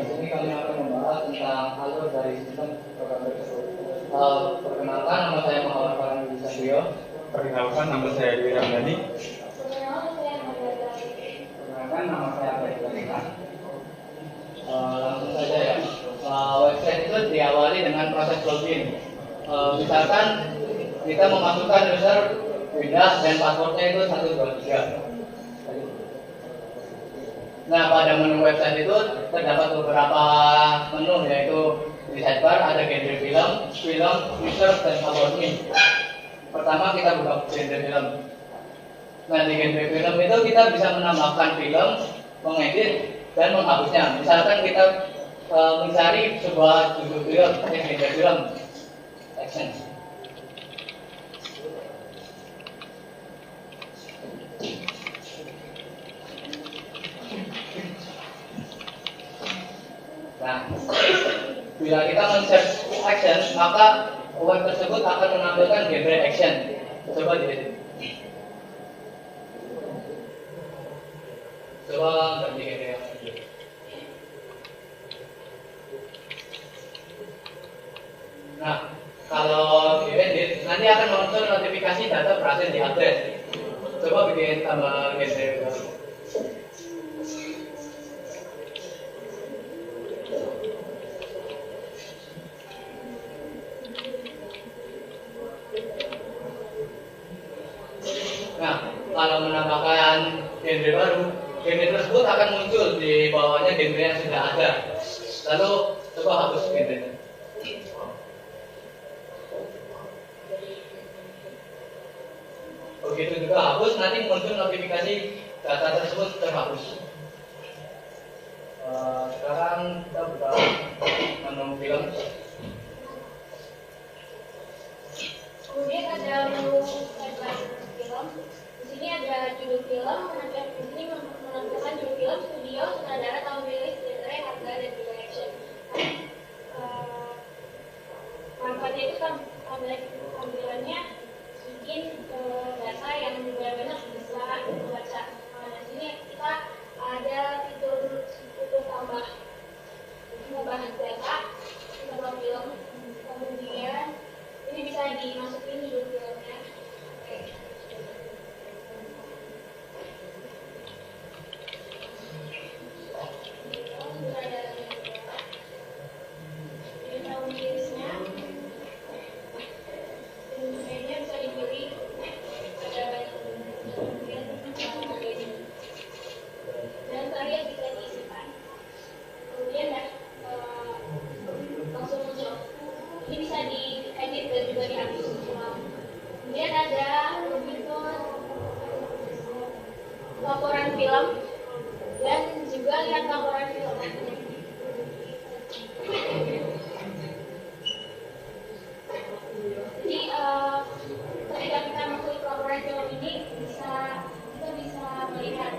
sini kami akan membahas tentang alur dari sistem program tersebut. Perkenalkan, nama saya Muhammad Farhan Satrio. Perkenalkan, nama saya Dwi Ramdhani. Perkenalkan, nama saya Abed Lalina. Langsung saja ya. Website itu diawali dengan proses login. Misalkan kita memasukkan user Windows dan passwordnya itu 123. Nah, pada menu website itu terdapat beberapa menu, yaitu di sidebar ada genre film, user, dan about me. Pertama kita buka genre film. Nah, di genre film itu kita bisa menambahkan film, mengedit, dan menghapusnya. Misalkan kita mencari sebuah judul film, genre film, action. Nah, bila kita men-search action, maka web tersebut akan menampilkan genre action. Coba diedit. Coba ganti genre yang lain. Nah, kalau diedit, nanti akan muncul notifikasi data berhasil diakses. Coba bikin tambah genre baru. Nah, kalau menambahkan genre baru, genre tersebut akan muncul di bawahnya genre yang sudah ada. Lalu coba hapus genre. Begitu juga hapus, nanti muncul notifikasi data tersebut terhapus. Sekarang kita buka menu film. Kemudian ada menu film. Di sini ada judul film, di sini menampilkan judul film, studio, sutradara, tahun rilis, genre, harga, dan juga action. Manfaatnya itu tampilannya bikin data yang benar-benar bisa dibaca. Di sini kita ada fitur tambah data, tambah film, kemudian ini bisa dimasukin judul filmnya. Kemudian ada fitur laporan film dan juga lihat laporan film. Jadi ketika kita mengklik laporan film ini kita bisa melihat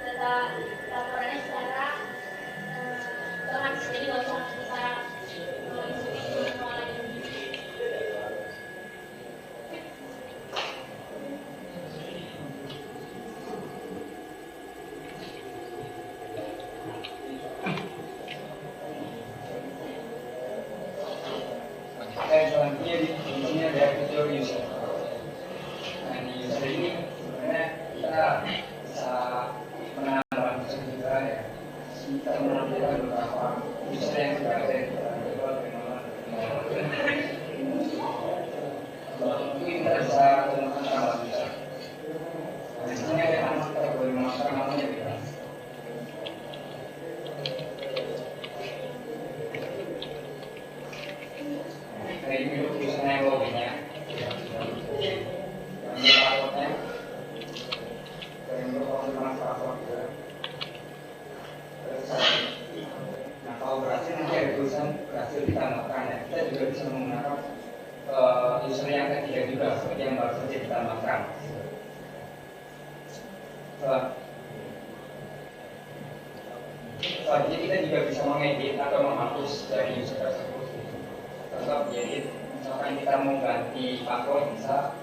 data laporannya secara jelas. Jadi nggak usah kita Selanjutnya di sini ada fitur user. Nah, di user ini sebenarnya kita bisa menambah user juga ya. Kita menampilkan beberapa user yang sudah ada di dalam mungkin kita bisa temukan tambah user. Nah, di sini ada nama, kita boleh memasukkan namanya juga. Dari menu tulisannya logonya, menu passwordnya, dari menu konfirmasi password juga. Nah, kalau berhasil nanti ada tulisan berhasil ditambahkan ya. Kita juga bisa menggunakan user yang ketiga juga seperti yang baru saja ditambahkan. Selanjutnya kita juga bisa mengedit atau menghapus dari user tersebut. Tetap diedit, misalkan kita mau ganti password bisa.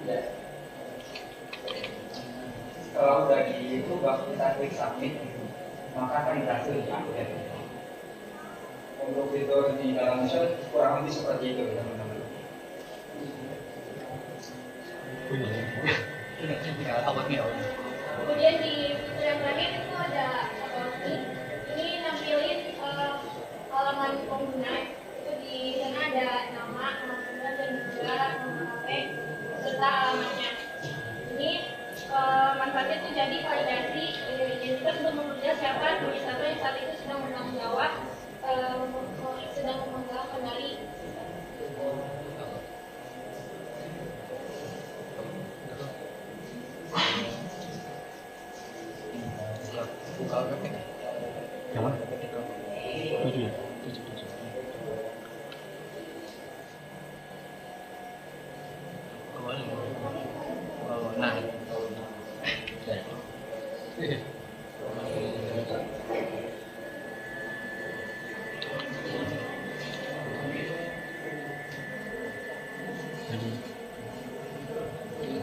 Ya. Kalau udah di itu waktu kita klik submit, maka akan berhasil di-update. Untuk fitur di dalam Excel kurang lebih seperti itu ya teman-teman. Kemudian di fitur yang terakhir itu ada ini nampilin halaman pengguna. Itu di sana ada nama pengguna dan juga nama HP serta alamatnya. Ini manfaatnya itu jadi validasi identitas untuk memperjelaskan administrator yang saat itu sedang bertanggung jawab sedang memegang kendali. Buka Yang mana? 7 ya? 7. Nah,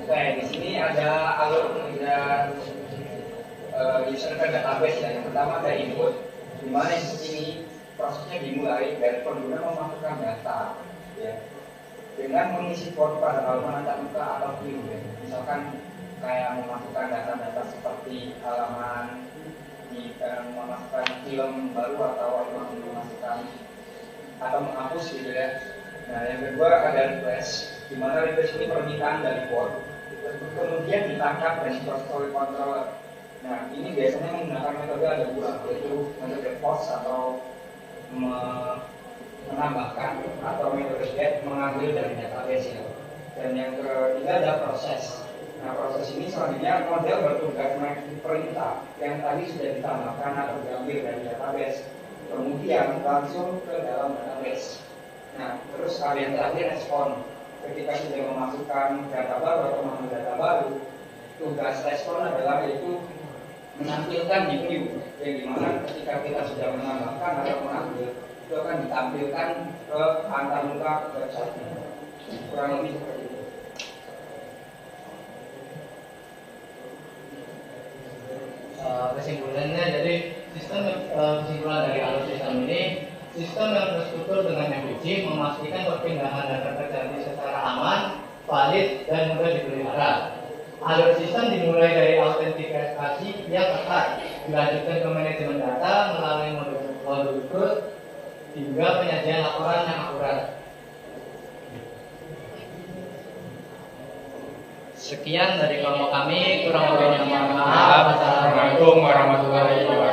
Oke, di sini ada alur pengerjaan user ke database ya. Yang pertama ada input, di mana input ini prosesnya dimulai dari pengguna memasukkan data, ya, dengan mengisi form pada halaman antar muka atau view. Ya. Misalkan kayak memasukkan data-data seperti halaman, memasukkan film baru atau memasukkan atau menghapus gitu ya. Nah, yang kedua ada request, di mana request ini permintaan dari form, kemudian ditangkap dan diproses oleh controller. Nah, ini biasanya menggunakan metode ada dua, yaitu metode post atau menambahkan atau metode get mengambil dari database ya. Dan yang ketiga ada proses. Nah, proses ini selanjutnya model bertugas mengeksekusi perintah yang tadi sudah ditambahkan atau diambil dari database, kemudian langsung ke dalam database. Nah, terus yang terakhir respon. Ketika sudah memasukkan data baru atau mengambil data baru, tugas respon adalah yaitu menampilkan di view, yang dimana ketika kita sudah menambahkan atau mengambil, itu akan ditampilkan ke antarmuka website-nya. Kurang lebih seperti itu. Kesimpulannya, jadi kesimpulan dari alur sistem ini, sistem yang terstruktur dengan efisien memastikan perpindahan data terjadi secara aman, valid, dan mudah dipelihara. Alur sistem dimulai dari autentikasi yang ketat, dilanjutkan ke manajemen data melalui modul root, hingga penyajian laporan yang akurat. Sekian dari kelompok kami, kurang lebihnya mohon maaf. Assalamualaikum warahmatullahi wabarakatuh.